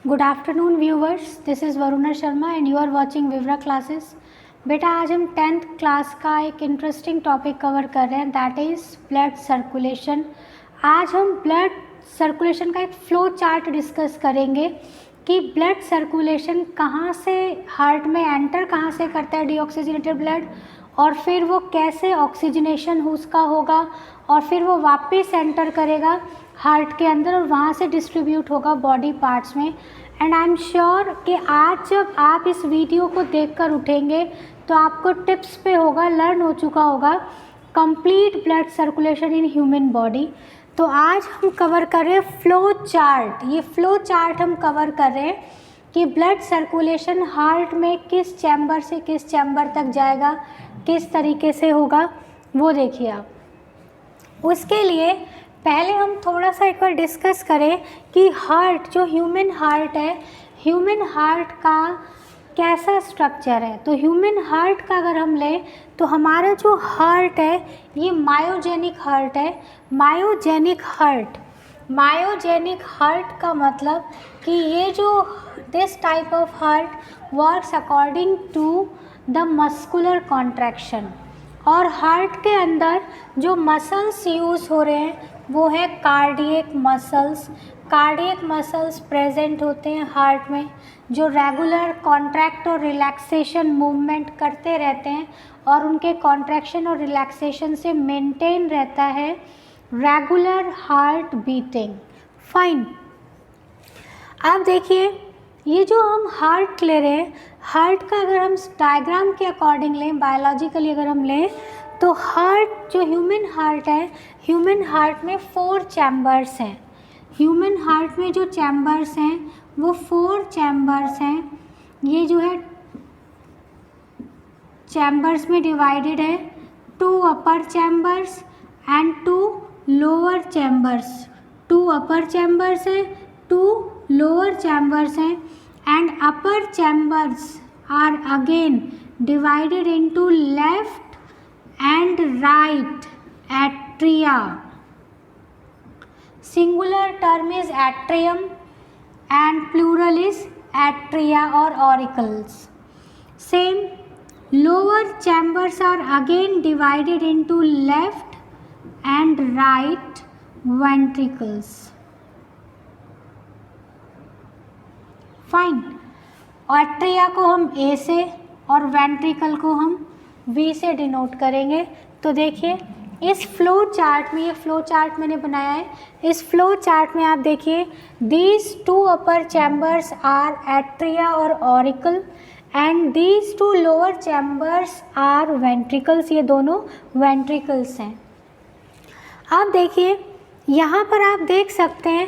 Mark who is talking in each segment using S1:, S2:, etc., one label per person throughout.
S1: Good afternoon viewers, this is Varuna Sharma and you are watching Vivra classes. बेटा आज हम 10th class का एक इंटरेस्टिंग टॉपिक कवर कर रहे हैं, दैट इज़ ब्लड सर्कुलेशन। आज हम ब्लड सर्कुलेशन का एक फ्लो चार्ट डिस्कस करेंगे कि ब्लड सर्कुलेशन कहाँ से हार्ट में एंटर कहाँ से करता है डीऑक्सीजनेटेड ब्लड, और फिर वो कैसे ऑक्सीजनेशन उसका होगा और फिर वो वापस एंटर करेगा हार्ट के अंदर और वहाँ से डिस्ट्रीब्यूट होगा बॉडी पार्ट्स में। एंड आई एम श्योर कि आज जब आप इस वीडियो को देखकर उठेंगे तो आपको टिप्स पे होगा, लर्न हो चुका होगा complete blood circulation in human body. तो आज हम कवर कर रहे हैं फ्लो चार्ट। ये फ्लो चार्ट हम कवर कर रहे हैं कि ब्लड सर्कुलेशन हार्ट में किस चैम्बर से किस चैम्बर तक जाएगा, किस तरीके से होगा, वो देखिए आप। उसके लिए पहले हम थोड़ा सा एक बार डिस्कस करें कि हार्ट जो ह्यूमन हार्ट है, ह्यूमन हार्ट का कैसा स्ट्रक्चर है। तो ह्यूमन हार्ट का अगर हम लें तो हमारा जो हार्ट है ये मायोजेनिक हार्ट है। मायोजेनिक हार्ट का मतलब कि ये जो this type of heart works according to the muscular contraction. और हार्ट के अंदर जो मसल्स यूज़ हो रहे हैं वो है cardiac muscles. Cardiac muscles present होते हैं हार्ट में, जो रेगुलर कॉन्ट्रैक्ट और रिलैक्सेशन मूवमेंट करते रहते हैं और उनके कॉन्ट्रैक्शन और रिलैक्सेशन से मेंटेन रहता है रेगुलर हार्ट बीटिंग। फाइन। अब देखिए ये जो हम हार्ट ले रहे हैं, हार्ट का अगर हम डायग्राम के अकॉर्डिंग लें, बायोलॉजिकली अगर हम लें तो हार्ट जो ह्यूमन हार्ट है, ह्यूमन हार्ट में 4 चैम्बर्स हैं। ह्यूमन हार्ट में जो चैम्बर्स हैं वो 4 चैम्बर्स हैं। ये जो है चैम्बर्स में डिवाइडेड है, 2 upper chambers and 2 lower chambers. 2 upper chambers हैं, 2 लोअर चैम्बर्स हैं, and upper chambers are again divided into left and right atria. Singular term is atrium and plural is atria or auricles. Same, lower chambers are again divided into left and right ventricles. Fine. atria को हम A से और ventricle को हम V से denote करेंगे। तो देखिए इस फ्लो चार्ट में, ये फ्लो चार्ट मैंने बनाया है, इस फ्लो चार्ट में आप देखिए these 2 upper chambers are atria और auricle and these 2 lower chambers are ventricles. ये दोनों वेंट्रिकल्स हैं। अब देखिए यहाँ पर आप देख सकते हैं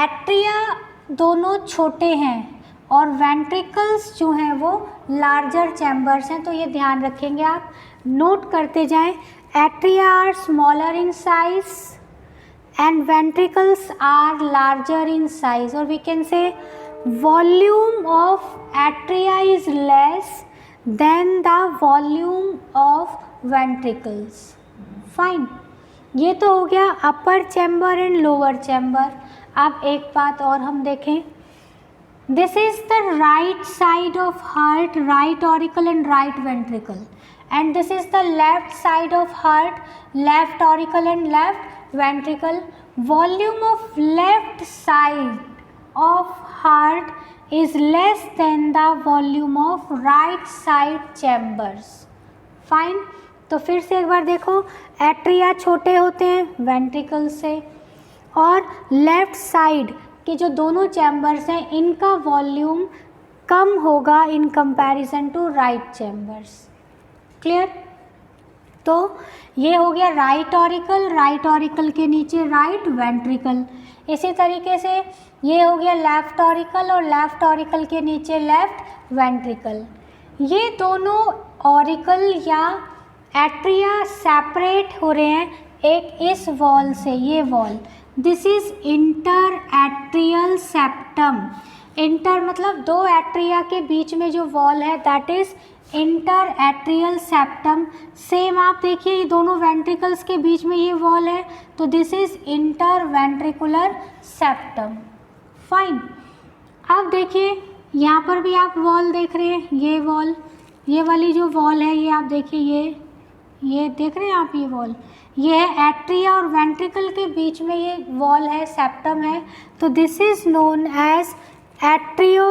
S1: एट्रिया दोनों छोटे हैं और वेंट्रिकल्स जो हैं वो लार्जर चैम्बर्स हैं। तो ये ध्यान रखेंगे, आप नोट करते जाएं। Atria are smaller in size and ventricles are larger in size, और we can say volume of atria is less than the volume of ventricles. Fine. ये तो हो गया upper chamber and lower chamber. अब एक बात और हम देखें, this is the right side of heart, right auricle and right ventricle, and this is the left side of heart, left auricle and left ventricle. Volume of left side of heart is less than the volume of right side chambers. Fine. तो फिर से एक बार देखो, atria छोटे होते हैं ventricle से, और लेफ्ट साइड कि जो दोनों चैम्बर्स हैं इनका वॉल्यूम कम होगा in comparison to right chambers. Clear. तो ये हो गया राइट ऑरिकल, राइट ऑरिकल के नीचे राइट वेंट्रिकल। इसी तरीके से ये हो गया लेफ्ट ऑरिकल और लेफ्ट ऑरिकल के नीचे लेफ्ट वेंट्रिकल। ये दोनों ऑरिकल या एट्रिया सेपरेट हो रहे हैं एक इस वॉल से, ये wall. This is inter atrial septum. Inter मतलब 2 एट्रिया के बीच में जो वॉल है that is inter atrial septum. Same आप देखिए ये दोनों वेंट्रिकल्स के बीच में ये वॉल है, तो this is inter ventricular septum. Fine. अब देखिए यहाँ पर भी आप वॉल देख रहे हैं, ये वॉल, ये वाली जो वॉल है ये आप देखिए, ये देख रहे हैं आप, ये वॉल, ये है एट्रिया और वेंट्रिकल के बीच में ये वॉल है, सेप्टम है। तो this is known as atrio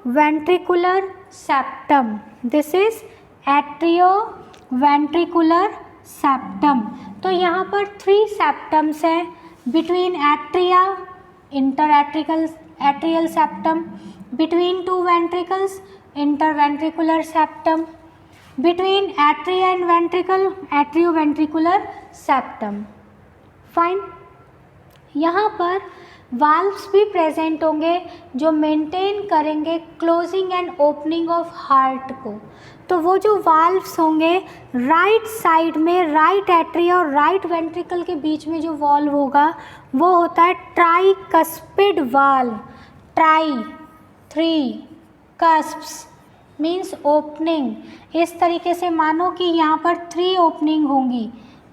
S1: ventricular septum. This is atrioventricular septum. तो यहाँ पर 3 सेप्टम्स हैं between atria, interatrial atrial septum, between 2 ventricles, interventricular septum, between atria and ventricle, atrioventricular septum. Fine. यहाँ पर valves भी present होंगे जो maintain करेंगे closing and opening of heart को। तो वो जो वाल्व्स होंगे राइट साइड में, राइट एट्रिया और राइट वेंट्रिकल के बीच में जो वाल्व होगा वो होता है tricuspid valve. Tri 3 cusps means opening. इस तरीके से मानो कि यहाँ पर 3 ओपनिंग होंगी,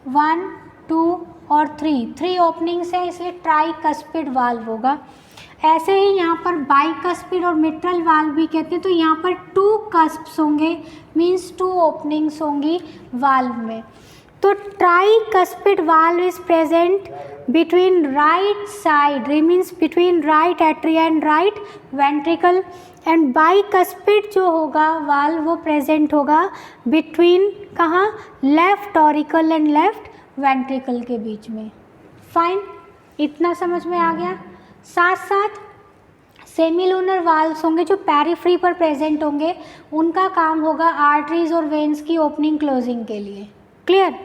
S1: 1, 2 और 3 ओपनिंग्स है, इसलिए ट्राइकस्पिड वाल्व होगा। ऐसे ही यहाँ पर बाइकस्पिड और मिट्रल वाल्व भी कहते हैं। तो यहाँ पर 2 कस्प्स होंगे मीन्स 2 ओपनिंग्स होंगी वाल्व में। तो tricuspid valve is present between right side, means between right atria and right ventricle, and bicuspid जो होगा वाल्व वो प्रेजेंट होगा between कहाँ, left auricle and left ventricle के बीच में। फाइन, इतना समझ में आ गया। साथ साथ सेमीलूनर वाल्व्स होंगे जो पेरिफ्री पर प्रेजेंट होंगे, उनका काम होगा आर्टरीज और वेन्स की ओपनिंग क्लोजिंग के लिए। क्लियर।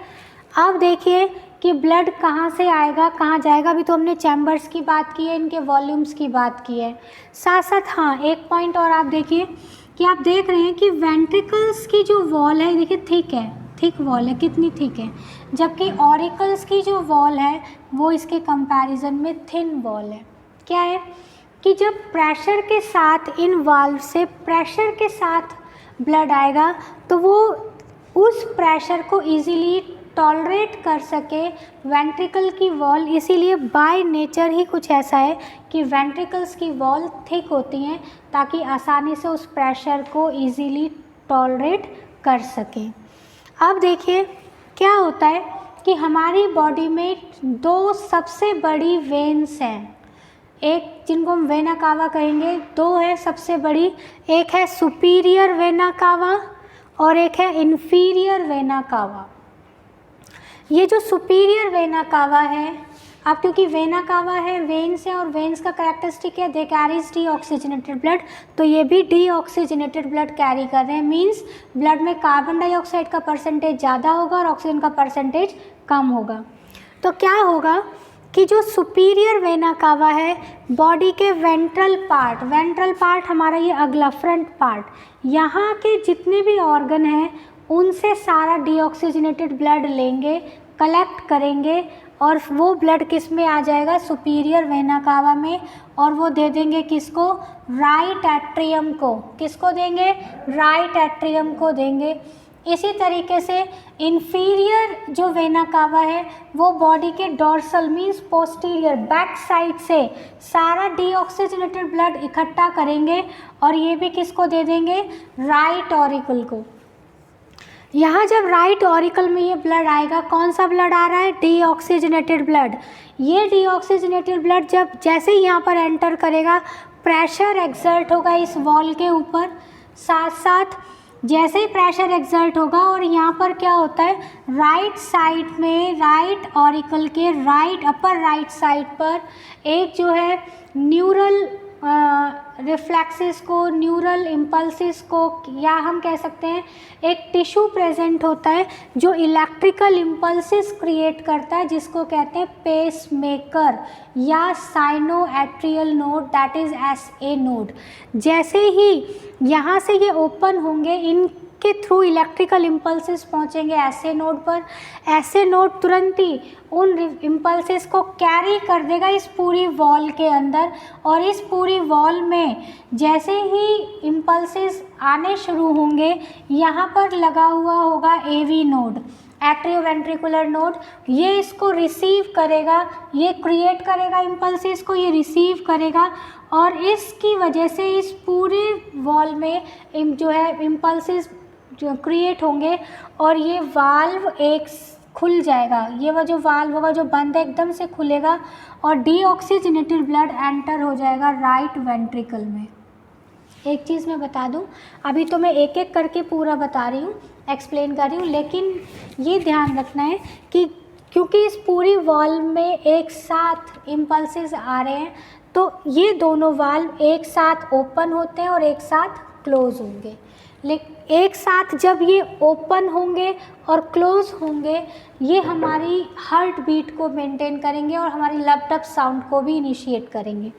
S1: अब देखिए कि ब्लड कहाँ से आएगा कहाँ जाएगा। अभी तो हमने चैम्बर्स की बात की है, इनके वॉल्यूम्स की बात की है। साथ साथ हाँ एक पॉइंट और आप देखिए कि आप देख रहे हैं कि वेंट्रिकल्स की जो वॉल है देखिए थिक है, थिक वॉल है, कितनी थिक है, जबकि ऑरिकल्स की जो वॉल है वो इसके कंपैरिजन में थिन वॉल है। क्या है कि जब प्रेशर के साथ इन वाल्व से प्रेशर के साथ ब्लड आएगा तो वो उस प्रेशर को इजीली टॉलरेट कर सके वेंट्रिकल की वॉल। इसीलिए बाय नेचर ही कुछ ऐसा है कि वेंट्रिकल्स की वॉल थिक होती हैं ताकि आसानी से उस प्रेशर को इजीली टॉलरेट कर सके। अब देखिए क्या होता है कि हमारी बॉडी में 2 सबसे बड़ी वेन्स हैं, एक जिनको हम वेना कावा कहेंगे, 2 है सबसे बड़ी, एक है सुपीरियर वेना कावा और एक है इन्फीरियर वेना कावा। ये जो सुपीरियर वेना कावा है, अब क्योंकि वेना कावा है वेन्स है और वेन्स का कैरेक्टरिस्टिक है दे कैरीज डीऑक्सीजनेटेड ब्लड, तो ये भी डीऑक्सीजनेटेड ब्लड कैरी कर रहे हैं। मीन्स ब्लड में कार्बन डाइऑक्साइड का परसेंटेज ज़्यादा होगा और ऑक्सीजन का परसेंटेज कम होगा। तो क्या होगा कि जो सुपीरियर वेना कावा है बॉडी के वेंट्रल पार्ट हमारा ये अगला फ्रंट पार्ट, यहाँ के जितने भी ऑर्गन हैं उनसे सारा डीऑक्सीजनेटेड ब्लड लेंगे, कलेक्ट करेंगे और वो ब्लड किस में आ जाएगा, सुपीरियर वेना कावा में, और वो दे देंगे किसको, राइट एट्रियम को। किसको देंगे, राइट एट्रियम को देंगे। इसी तरीके से इन्फीरियर जो वेना कावा है वो बॉडी के dorsal means posterior back side से सारा डीऑक्सीजनेटेड ब्लड इकट्ठा करेंगे और ये भी किसको दे देंगे, राइट ऑरिकल को। यहाँ जब राइट ऑरिकल में ये ब्लड आएगा, कौन सा ब्लड आ रहा है, डीऑक्सीजनेटेड ब्लड। ये डीऑक्सीजनेटेड ब्लड जब जैसे ही यहाँ पर एंटर करेगा प्रेशर एक्सर्ट होगा इस वॉल के ऊपर, साथ साथ जैसे ही प्रेशर एक्सर्ट होगा और यहाँ पर क्या होता है, राइट साइड में राइट ऑरिकल के राइट अपर राइट साइड पर एक जो है न्यूरल रिफ्लेक्सेस को, न्यूरल इम्पल्सिस को, या हम कह सकते हैं एक टिश्यू प्रेजेंट होता है जो इलेक्ट्रिकल इम्पल्सिस क्रिएट करता है, जिसको कहते हैं पेस मेकर या cyano atrial node, that is SA node. जैसे ही यहाँ से ये ओपन होंगे, इनके थ्रू इलेक्ट्रिकल इम्पल्सिस पहुँचेंगे SA नोड पर। SA नोड तुरंत ही उन इम्पल्सिस को कैरी कर देगा इस पूरी वॉल के अंदर, और इस पूरी वॉल में जैसे ही इम्पल्सिस आने शुरू होंगे यहाँ पर लगा हुआ होगा AV नोड। एट्रियोवेंट्रिकुलर नोड, ये इसको रिसीव करेगा, ये क्रिएट करेगा इम्पल्सिस को, ये रिसीव करेगा और इसकी वजह से इस पूरे वॉल में जो है इम्पल्सिस जो क्रिएट होंगे और ये वाल्व एक खुल जाएगा, ये वो जो वाल्व होगा जो बंद है एकदम से खुलेगा और डीऑक्सीजनेटेड ब्लड एंटर हो जाएगा राइट वेंट्रिकल में। एक चीज़ मैं बता दूं, अभी तो मैं एक एक करके पूरा बता रही हूँ, एक्सप्लेन कर रही हूँ, लेकिन ये ध्यान रखना है कि क्योंकि इस पूरी वॉल में एक साथ इम्पल्सेस आ रहे हैं तो ये दोनों वाल्व एक साथ ओपन होते हैं और एक साथ क्लोज होंगे। लेकिन एक साथ जब ये ओपन होंगे और क्लोज होंगे ये हमारी हार्ट बीट को मेंटेन करेंगे और हमारी लैप टप साउंड को भी इनिशिएट करेंगे।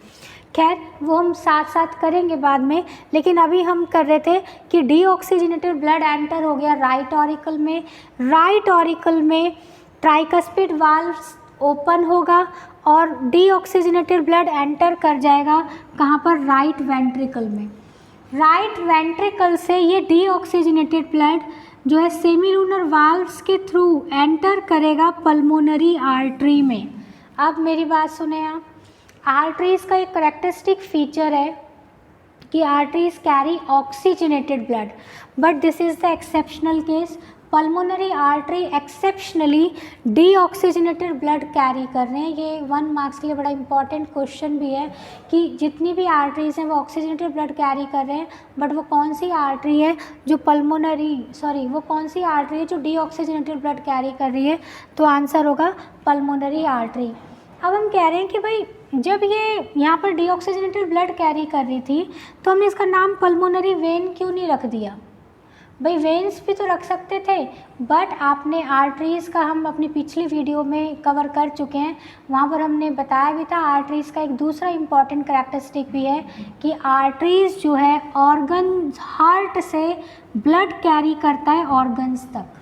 S1: खैर वो हम साथ साथ करेंगे बाद में, लेकिन अभी हम कर रहे थे कि डीऑक्सीजनेटेड ब्लड एंटर हो गया राइट ऑरिकल में, राइट ऑरिकल में ट्राइकस्पिड वाल्व ओपन होगा और डीऑक्सीजनेटेड ब्लड एंटर कर जाएगा कहाँ पर, राइट वेंट्रिकल में। राइट वेंट्रिकल से ये डीऑक्सीजनेटेड ब्लड जो है सेमीलूनर वाल्व्स के थ्रू एंटर करेगा पल्मोनरी आर्टरी में। अब मेरी बात सुने आप, आर्टरीज का एक करेक्टरिस्टिक फीचर है कि arteries carry oxygenated blood, but this is the exceptional case. Pulmonary artery exceptionally deoxygenated blood carry कर रहे हैं। ये 1 मार्क्स के लिए बड़ा इंपॉर्टेंट क्वेश्चन भी है कि जितनी भी आर्टरीज हैं वो ऑक्सीजनेटेड ब्लड कैरी कर रहे हैं, बट वो कौन सी आर्टरी है जो वो कौन सी आर्टरी है जो डीऑक्सीजनेटेड ब्लड कैरी कर रही है, तो आंसर होगा पल्मोनरी आर्टरी। अब हम कह रहे हैं कि भाई जब ये यहाँ पर डीऑक्सीजनेटेड ब्लड कैरी कर रही थी तो हमने इसका नाम पल्मोनरी वेन क्यों नहीं रख दिया? भाई वेन्स भी तो रख सकते थे, बट आपने आर्टरीज़ का हम अपनी पिछली वीडियो में कवर कर चुके हैं, वहाँ पर हमने बताया भी था आर्टरीज़ का एक दूसरा इम्पॉर्टेंट करैक्टरिस्टिक भी है कि आर्टरीज़ जो है ऑर्गन हार्ट से ब्लड कैरी करता है ऑर्गन्स तक।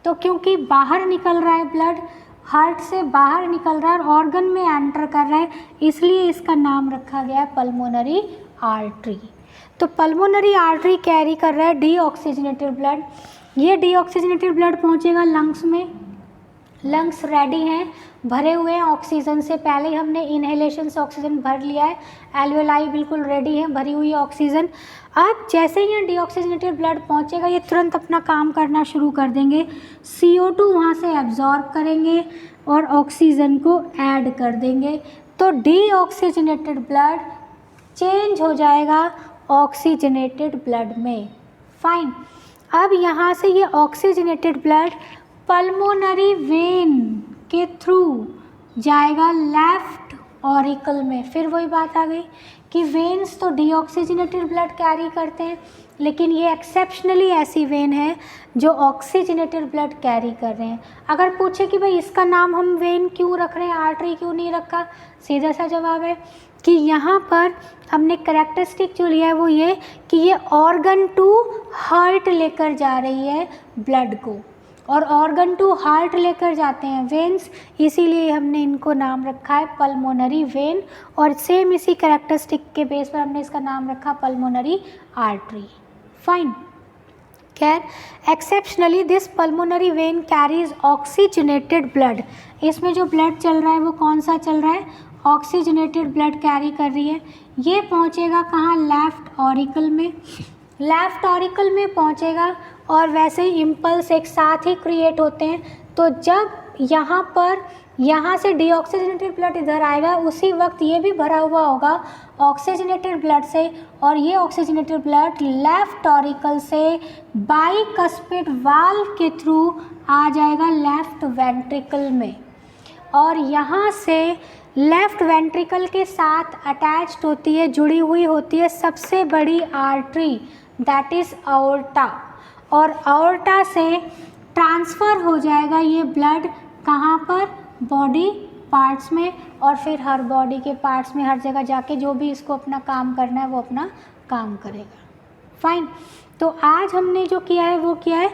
S1: तो क्योंकि बाहर निकल रहा है ब्लड, हार्ट से बाहर निकल रहा है और ऑर्गन में एंटर कर रहा है, इसलिए इसका नाम रखा गया है पल्मोनरी आर्टरी। तो पल्मोनरी आर्टरी कैरी कर रहा है डीऑक्सीजनेटेड ब्लड। ये डीऑक्सीजनेटेड ब्लड पहुंचेगा लंग्स में, लंग्स रेडी हैं, भरे हुए हैं ऑक्सीजन से, पहले ही हमने इनहेलेशन से ऑक्सीजन भर लिया है, एल्वेलाई बिल्कुल रेडी है, भरी हुई है ऑक्सीजन। अब जैसे ही यहाँ डीऑक्सीजनेटेड ब्लड पहुँचेगा ये तुरंत अपना काम करना शुरू कर देंगे, CO2 वहाँ से एब्जॉर्ब करेंगे और ऑक्सीजन को ऐड कर देंगे, तो डीऑक्सीजनेटेड ब्लड चेंज हो जाएगा ऑक्सीजनेटेड ब्लड में। फाइन, अब यहाँ से ये ऑक्सीजनेटेड ब्लड पल्मोनरी वेन के थ्रू जाएगा लेफ्ट ऑरिकल में। फिर वही बात आ गई कि वेन्स तो डीऑक्सीजनेटेड ब्लड कैरी करते हैं, लेकिन ये एक्सेप्शनली ऐसी वेन है जो ऑक्सीजनेटेड ब्लड कैरी कर रहे हैं। अगर पूछे कि भाई इसका नाम हम वेन क्यों रख रहे हैं, आर्टरी क्यों नहीं रखा, सीधा सा जवाब है कि यहाँ पर हमने करैक्टरिस्टिक जो लिया है वो ये कि ये ऑर्गन टू हार्ट लेकर जा रही है ब्लड को, और ऑर्गन टू हार्ट लेकर जाते हैं वेन्स, इसीलिए हमने इनको नाम रखा है पल्मोनरी वेन, और सेम इसी करैक्टरिस्टिक के बेस पर हमने इसका नाम रखा पल्मोनरी आर्टरी। फाइन, खैर exceptionally this pulmonary vein carries oxygenated blood. इसमें जो ब्लड चल रहा है वो कौन सा चल रहा है, ऑक्सीजनेटेड ब्लड कैरी कर रही है। ये पहुंचेगा कहाँ, लेफ्ट ऑरिकल में, लेफ्ट ऑरिकल में पहुंचेगा और वैसे ही इम्पल्स एक साथ ही क्रिएट होते हैं। तो जब यहाँ से डीऑक्सीजनेटेड ब्लड इधर आएगा उसी वक्त ये भी भरा हुआ होगा ऑक्सीजनेटेड ब्लड से, और ये ऑक्सीजनेटेड ब्लड लेफ्ट ऑरिकल से बाइकस्पिड वाल्व के थ्रू आ जाएगा लेफ्ट वेंट्रिकल में, और यहाँ से लेफ्ट वेंट्रिकल के साथ अटैच्ड होती है, जुड़ी हुई होती है सबसे बड़ी आर्टरी, दैट इज़ आओर्टा, और आओर्टा से ट्रांसफ़र हो जाएगा ये ब्लड कहाँ पर, बॉडी पार्ट्स में, और फिर हर बॉडी के पार्ट्स में हर जगह जाके जो भी इसको अपना काम करना है वो अपना काम करेगा। फाइन, तो आज हमने जो किया है वो किया है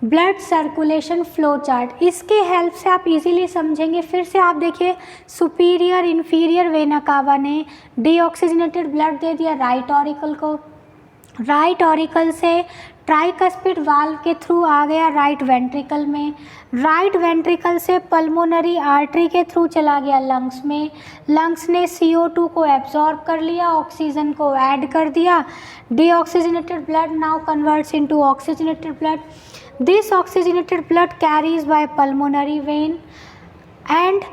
S1: ब्लड सर्कुलेशन फ्लो चार्ट। इसके हेल्प से आप इजीली समझेंगे। फिर से आप देखिए, सुपीरियर इन्फीरियर वेना कावा ने डीऑक्सीजनेटेड ब्लड दे दिया राइट ऑरिकल को, राइट ऑरिकल से ट्राइकस्पिड वाल्व के थ्रू आ गया राइट वेंट्रिकल में, राइट वेंट्रिकल से पल्मोनरी आर्टरी के थ्रू चला गया लंग्स में, लंग्स ने CO2 को एब्जॉर्ब कर लिया, ऑक्सीजन को ऐड कर दिया, deoxygenated blood now converts into oxygenated blood. This oxygenated blood carries by pulmonary vein and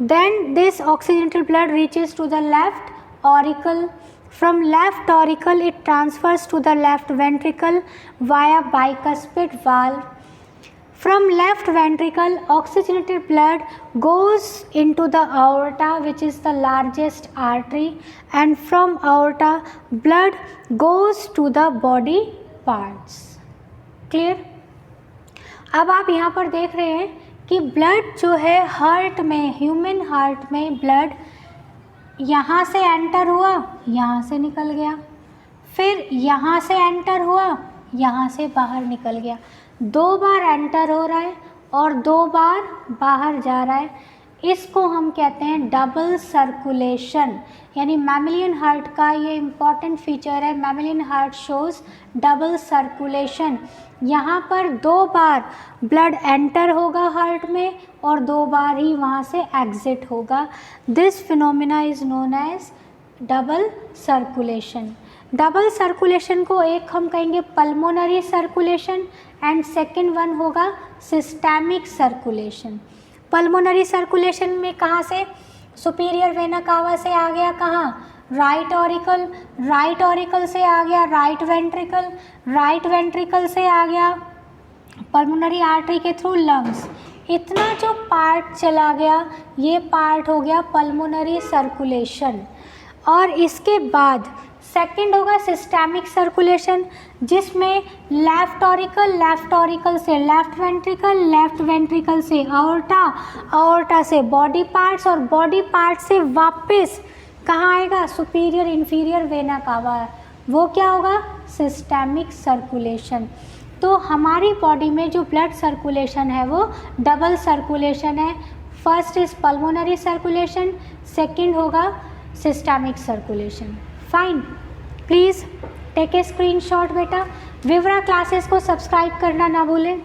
S1: then this oxygenated blood reaches to the left auricle. From left auricle it transfers to the left ventricle via bicuspid valve. From left ventricle oxygenated blood goes into the aorta, which is the largest artery, and from aorta blood goes to the body parts. Clear? अब आप यहाँ पर देख रहे हैं कि blood जो है हार्ट में, ह्यूमन हार्ट में ब्लड यहाँ से एंटर हुआ, यहाँ से निकल गया, फिर यहाँ से एंटर हुआ, यहाँ से बाहर निकल गया. 2 बार एंटर हो रहा है और 2 बार बाहर जा रहा है. इसको हम कहते हैं डबल सर्कुलेशन. यानी मैमेलियन हार्ट का ये इम्पॉर्टेंट फीचर है. Mammalian heart shows double circulation. यहाँ पर 2 बार ब्लड एंटर होगा हार्ट में और 2 बार ही वहाँ से एग्जिट होगा. This phenomena is known as double circulation. Double circulation को एक हम कहेंगे pulmonary circulation and second one होगा सिस्टेमिक सर्कुलेशन. पल्मोनरी सर्कुलेशन में कहाँ से, सुपीरियर वेना कावा से आ गया, कहाँ, राइट ऑरिकल, राइट ऑरिकल से आ गया राइट वेंट्रिकल, राइट वेंट्रिकल से आ गया पल्मोनरी आर्टरी के थ्रू लंग्स. इतना जो पार्ट चला गया ये पार्ट हो गया पल्मोनरी सर्कुलेशन. और इसके बाद सेकंड होगा सिस्टेमिक सर्कुलेशन, जिसमें लेफ्ट ऑरिकल से लेफ्ट वेंट्रिकल से आओर्टा, आओर्टा से बॉडी पार्ट्स और बॉडी पार्ट से वापस कहाँ आएगा, सुपीरियर इंफीरियर वेना कावा. वो क्या होगा, सिस्टेमिक सर्कुलेशन. तो हमारी बॉडी में जो ब्लड सर्कुलेशन है वो डबल सर्कुलेशन है. First is pulmonary circulation, second होगा systemic circulation. Fine, please take a screenshot बेटा. विवरा क्लासेस को सब्सक्राइब करना ना भूलें.